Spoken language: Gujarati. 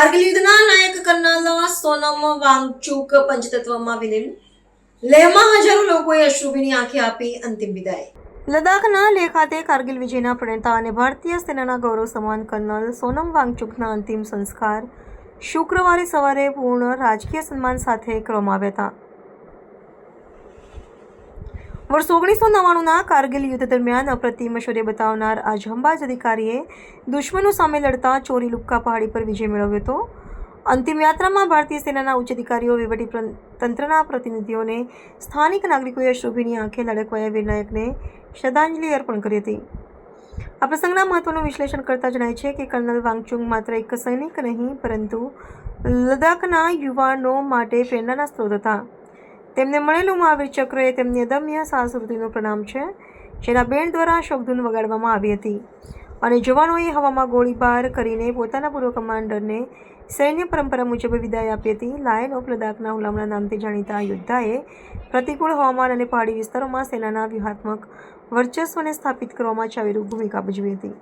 કારગિલ યુદ્ધના નાયક કર્નલ સોનમ વાંગચુક પંચતત્વમાં વિલીન. લેહમાં હજારો લોકોએ અશ્રુભીની આંખે આપી અંતિમ વિદાય. લદ્દાખના લેહ ખાતે કારગિલ વિજયના પ્રણેતા અને ભારતીય સેનાના ગૌરવ સમાન કર્નલ સોનમ વાંગચુકના અંતિમ સંસ્કાર શુક્રવારે સવારે પૂર્ણ રાજકીય સન્માન સાથે કરવામાં આવ્યા હતા. વર્ષ 1999ના કારગિલ યુદ્ધ દરમિયાન અપ્રતિમ શૌર્ય બતાવનાર આ જંબાજ અધિકારીએ દુશ્મનો સામે લડતા ચોરી લુક્કા પહાડી પર વિજય મેળવ્યો હતો. અંતિમ યાત્રામાં ભારતીય સેનાના ઉચ્ચ અધિકારીઓ, વહીવટી તંત્રના પ્રતિનિધિઓને સ્થાનિક નાગરિકોએ અશ્રુભીની આંખે લડકવાયા વીર નાયકને શ્રદ્ધાંજલિ અર્પણ કરી હતી. આ પ્રસંગના મહત્વનું વિશ્લેષણ કરતા જણાય છે કે કર્નલ વાંગચુક માત્ર એક સૈનિક નહીં પરંતુ લદ્દાખના યુવાનો માટે પ્રેરણાના સ્ત્રોત હતા. તેમને મળેલું મહાવીર ચક્ર એ તેમની અદમ્ય સાહસવૃત્તિનું પ્રણામ છે, જેના બેન્ડ દ્વારા શોકધૂન વગાડવામાં આવી હતી અને જવાનોએ હવામાં ગોળીબાર કરીને પોતાના પૂર્વ કમાન્ડરને સૈન્ય પરંપરા મુજબ વિદાય આપી હતી. લાયન ઓફ લદ્દાખના હુલામણા નામથી જાણીતા આ યોદ્ધાએ પ્રતિકૂળ હવામાન અને પહાડી વિસ્તારોમાં સેનાના વ્યૂહાત્મક વર્ચસ્વને સ્થાપિત કરવામાં ચાવીરૂપ ભૂમિકા ભજવી હતી.